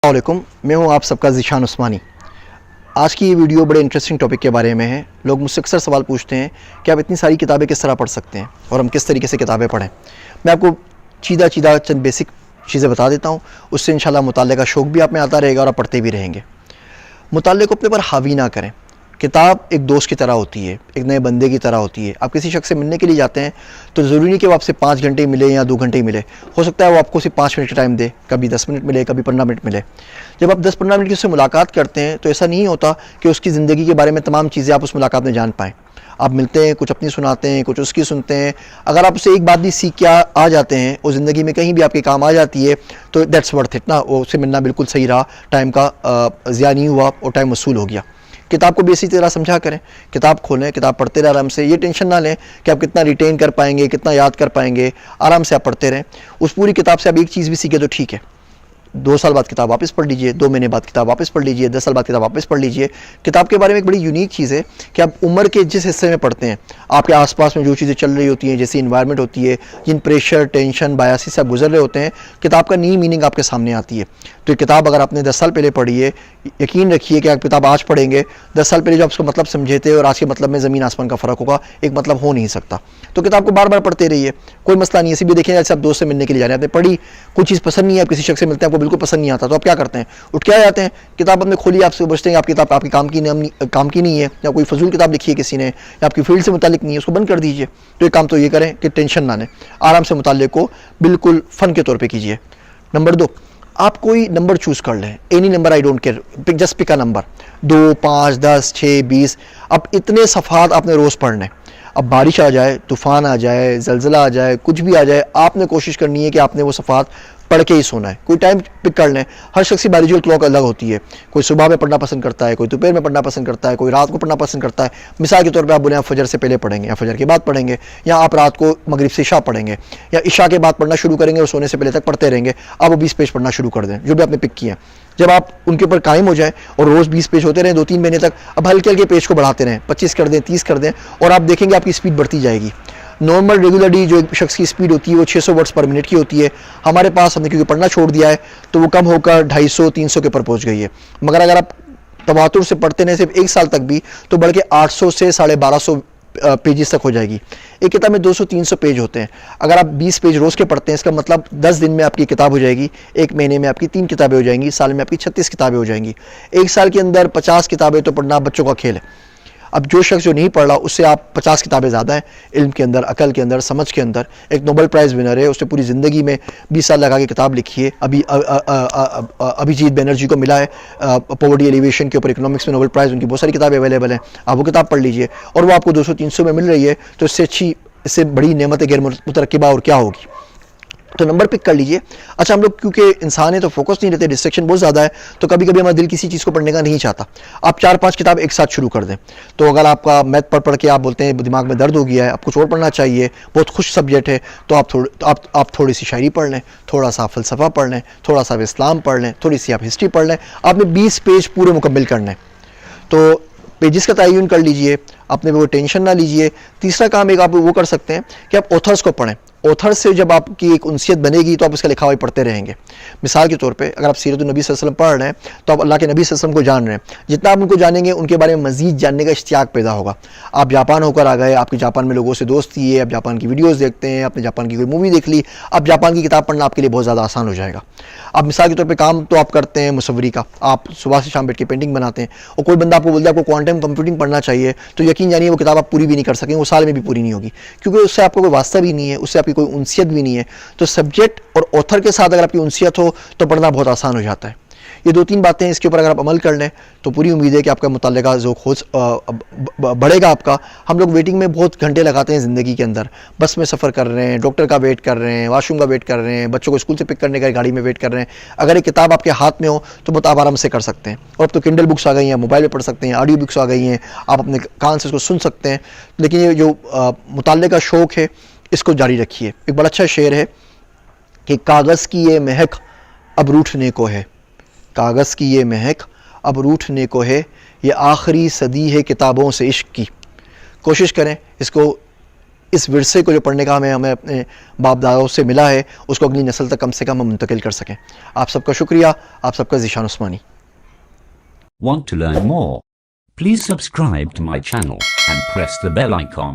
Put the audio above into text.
अस्सलामुअलैकुम, मैं हूं आप सबका ज़ीशान उस्मानी। आज की ये वीडियो बड़े इंटरेस्टिंग टॉपिक के बारे में है। लोग मुझसे अक्सर सवाल पूछते हैं कि आप इतनी सारी किताबें किस तरह पढ़ सकते हैं और हम किस तरीके से किताबें पढ़ें। मैं आपको सीधा चंद बेसिक चीज़ें बता देता हूं, उससे इंशाल्लाह मुताले का शौक़ भी आप में आता रहेगा और आप पढ़ते भी रहेंगे। मुताले को अपने पर हावी ना करें। किताब एक दोस्त की तरह होती है, एक नए बंदे की तरह होती है। आप किसी शख्स से मिलने के लिए जाते हैं तो ज़रूरी नहीं कि वो आपसे 5 घंटे मिले या 2 घंटे ही मिले। हो सकता है वो आपको सिर्फ 5 मिनट का टाइम दे, कभी 10 मिनट मिले, कभी 15 मिनट मिले। जब आप 10-15 मिनट की उससे मुलाकात करते हैं तो ऐसा नहीं होता कि उसकी ज़िंदगी के बारे में तमाम चीज़ें आप उस मुलाकात में जान पाएँ। आप मिलते हैं, कुछ अपनी सुनाते हैं, कुछ उसकी सुनते हैं। अगर आप उससे एक बात भी सीख के आ जाते हैं, वो ज़िंदगी में कहीं भी आपके काम आ जाती है, तो दैट्स वर्थ इट ना। वो उससे मिलना बिल्कुल सही रहा, टाइम का ज़िया नहीं हुआ और टाइम वसूल हो गया। किताब को भी इसी तरह समझा करें। किताब खोलें, किताब पढ़ते रहें आराम से। ये टेंशन ना लें कि आप कितना रिटेन कर पाएंगे, कितना याद कर पाएंगे। आराम से आप पढ़ते रहें। उस पूरी किताब से आप एक चीज़ भी सीखे तो ठीक है। 2 साल बाद किताब वापस पढ़ लीजिए, 2 महीने बाद किताब वापस पढ़ लीजिए, 10 साल बाद किताब वापस पढ़ लीजिए। किताब के बारे में एक बड़ी यूनिक चीज़ है कि आप उम्र के जिस हिस्से में पढ़ते हैं, आपके आसपास में जो चीज़ें चल रही होती हैं, जैसी इन्वायरमेंट होती है, जिन प्रेशर, टेंशन, बायसी से आप गुजर रहे होते हैं, किताब का नई मीनिंग आपके सामने आती है। तो ये किताब अगर आपने 10 साल पहले पढ़ी है, यकीन रखिए कि आप किताब आज पढ़ेंगे, 10 साल पहले जो आप उसका मतलब समझे थे और आज के मतलब में ज़मीन आसमान का फ़र्क होगा। एक मतलब हो नहीं सकता। तो किताब को बार बार पढ़ते रहिए, कोई मसला नहीं है। ऐसे भी देखिए, जैसे आप दोस्त से मिलने के लिए जा रहे हैं, आपने पढ़ी, कोई चीज़ पसंद नहीं है, आप किसी शख्स से मिलते हैं, आपको बिल्कुल पसंद नहीं आता, तो आप क्या करते हैं? उठ के आ जाते हैं। किताब आपने खोली, आपसे पूछते हैं आप किताब आपकी काम की नहीं है, या कोई फजूल किताब लिखी है किसी ने, या आपकी फील्ड से मुतालिक नहीं है, उसको बंद कर दीजिए। तो एक काम तो ये करें कि टेंशन ना लें, आराम से मुताले को बिल्कुल फ़न के तौर पर कीजिए। नंबर 2, आप कोई नंबर चूज़ कर लें। Any number, I don't care, just pick a number. 2, 5, 10, 6, 20। अब इतने सफ़ात आपने रोज़ पढ़ने। अब बारिश आ जाए, तूफ़ान आ जाए, ज़लज़ला आ जाए, कुछ भी आ जाए, आपने कोशिश करनी है कि आपने वो सफ़ात पढ़ के ही सोना है। कोई टाइम पिक कर लें। हर शख्स की बायोलॉजिकल क्लॉक अलग होती है। कोई सुबह में पढ़ना पसंद करता है, कोई दोपहर में पढ़ना पसंद करता है, कोई रात को पढ़ना पसंद करता है। मिसाल के तौर पे आप बोले आप फजर से पहले पढ़ेंगे या फजर के बाद पढ़ेंगे, या आप रात को मगरिब से इशा पढ़ेंगे, या इशा के बाद पढ़ना शुरू करेंगे और सोने से पहले तक पढ़ते रहेंगे। अब वो 20 पेज पढ़ना शुरू कर दें, जो भी आपने पिक किया। जब आप उनके ऊपर कायम हो जाए और रोज़ 20 पेज होते रहें 2-3 महीने तक, अब हल्के हल्के पेज को बढ़ाते रहें, 25 कर दें, 30 कर दें, और आप देखेंगे आपकी स्पीड बढ़ती जाएगी। नॉर्मल रेगुलरली जो एक शख्स की स्पीड होती है वो 600 वर्ड्स पर मिनट की होती है। हमारे पास हमने क्योंकि पढ़ना छोड़ दिया है तो वो कम होकर 250-300 के ऊपर पहुंच गई है। मगर अगर आप तवातुर से पढ़ते नहीं सिर्फ 1 साल तक भी, तो बढ़ के 800 से 1250 पेजेस तक हो जाएगी। एक किताब में 200-300 पेज होते हैं। अगर आप 20 पेज रोज़ के पढ़ते हैं, इसका मतलब 10 दिन में आपकी किताब हो जाएगी, 1 महीने में आपकी 3 किताबें हो जाएंगी, साल में आपकी 36 किताबें हो जाएंगी। 1 साल के अंदर 50 किताबें तो पढ़ना बच्चों का खेल है। अब जो शख्स जो नहीं पढ़ रहा, उससे आप 50 किताबें ज़्यादा हैं इल्म के अंदर, अकल के अंदर, समझ के अंदर। एक नोबेल प्राइज़ विनर है, उसने पूरी ज़िंदगी में 20 साल लगा के किताब लिखी है। अभिजीत बनर्जी को मिला है पॉवर्टी एलिवेशन के ऊपर, इकोनॉमिक्स में नोबेल प्राइज़। उनकी बहुत सारी किताबें अवेलेबल हैं, आप वो किताब पढ़ लीजिए। और वो आपको 200-300 में मिल रही है, तो इससे बड़ी नेमत गैर मुतरक्किबा और क्या होगी। तो नंबर पिक कर लीजिए। अच्छा, हम लोग क्योंकि इंसान है तो फोकस नहीं रहते, डिस्ट्रैक्शन बहुत ज़्यादा है, तो कभी कभी हमारा दिल किसी चीज़ को पढ़ने का नहीं चाहता। आप 4-5 किताब एक साथ शुरू कर दें। तो अगर आपका मैथ पढ़ के आप बोलते हैं दिमाग में दर्द हो गया है, आप कुछ और पढ़ना चाहिए, बहुत खुश सब्जेक्ट है, तो आप थोड़ी सी शायरी पढ़ लें, थोड़ा सा फ़लसफ़ा पढ़ लें, थोड़ा सा इस्लाम पढ़ लें, थोड़ी सी आप हिस्ट्री पढ़ लें। आपने 20 पेज पूरे मुकम्मल करने, तो पेजेस का तयन कर लीजिए, अपने वो टेंशन ना लीजिए। तीसरा काम एक आप वो कर सकते हैं कि आप ऑथर्स को पढ़ें। ऑथर से जब आपकी एक उनसियत बनेगी तो आप उसका लिखा हुआ पढ़ते रहेंगे। मिसाल के तौर पे अगर आप सीरत नबी सल्लल्लाहु अलैहि वसल्लम पढ़ रहे हैं तो आप अल्लाह के नबी सल्लल्लाहु अलैहि वसल्लम को जान रहे हैं। जितना आप उनको जानेंगे उनके बारे में मज़ीद जानने का इश्तियाक पैदा होगा। आप जापान होकर आ गए, आपकी जापान में लोगों से दोस्ती है, आप जापान की वीडियोज़ देखते हैं, आपने जापान की कोई मूवी देख ली, अब जापान की किताब पढ़ना आपके लिए बहुत ज़्यादा आसान हो जाएगा। आप मिसाल के तौर पर काम तो आप करते हैं मुसव्वरी का, आप सुबह से शाम बैठ के पेंटिंग बनाते हैं, और कोई बंदा आपको बोलता है आपको क्वांटम कंप्यूटिंग पढ़ना चाहिए, तो यकीन जानिए वो किताब आप पूरी भी नहीं कर सकेंगे, वो साल में भी पूरी नहीं होगी, क्योंकि उससे आपको कोई वास्ता भी नहीं है, उससे आपकी कोई उनसियत भी नहीं है। तो सब्जेक्ट और ऑथर के साथ अगर आपकी उनसियत हो तो पढ़ना बहुत आसान हो जाता है। ये 2-3 बातें, इसके ऊपर अगर आप अमल कर लें तो पूरी उम्मीद है कि आपका मुताल्ले का ज़ौक़ बढ़ेगा आपका। हम लोग वेटिंग में बहुत घंटे लगाते हैं ज़िंदगी के अंदर, बस में सफ़र कर रहे हैं, डॉक्टर का वेट कर रहे हैं, वाशरूम का वेट कर रहे हैं, बच्चों को स्कूल से पिक करने का गाड़ी में वेट कर रहे हैं। अगर एक किताब आपके हाथ में हो तो बहुत आप आराम से कर सकते हैं। और अब तो किंडल बुक्स आ गई हैं, मोबाइल में पढ़ सकते हैं, ऑडियो बुक्स आ गई हैं, आप अपने कान से उसको सुन सकते हैं। लेकिन ये जो मुताल्ले का शौक़ है इसको जारी रखिए। एक बड़ा अच्छा शेर है कि कागज़ की ये महक अब रूठने को है, कागज़ की ये महक अब रूठने को है, ये आखिरी सदी है किताबों से इश्क की। कोशिश करें इसको इस विरसे को जो पढ़ने का हमें अपने बाप दादाओं से मिला है उसको अगली नस्ल तक कम से कम हम मुंतकिल कर सकें। आप सबका शुक्रिया, आप सबका ज़ीशान उस्मानी। Want to learn more? Please subscribe to my channel and press the bell icon.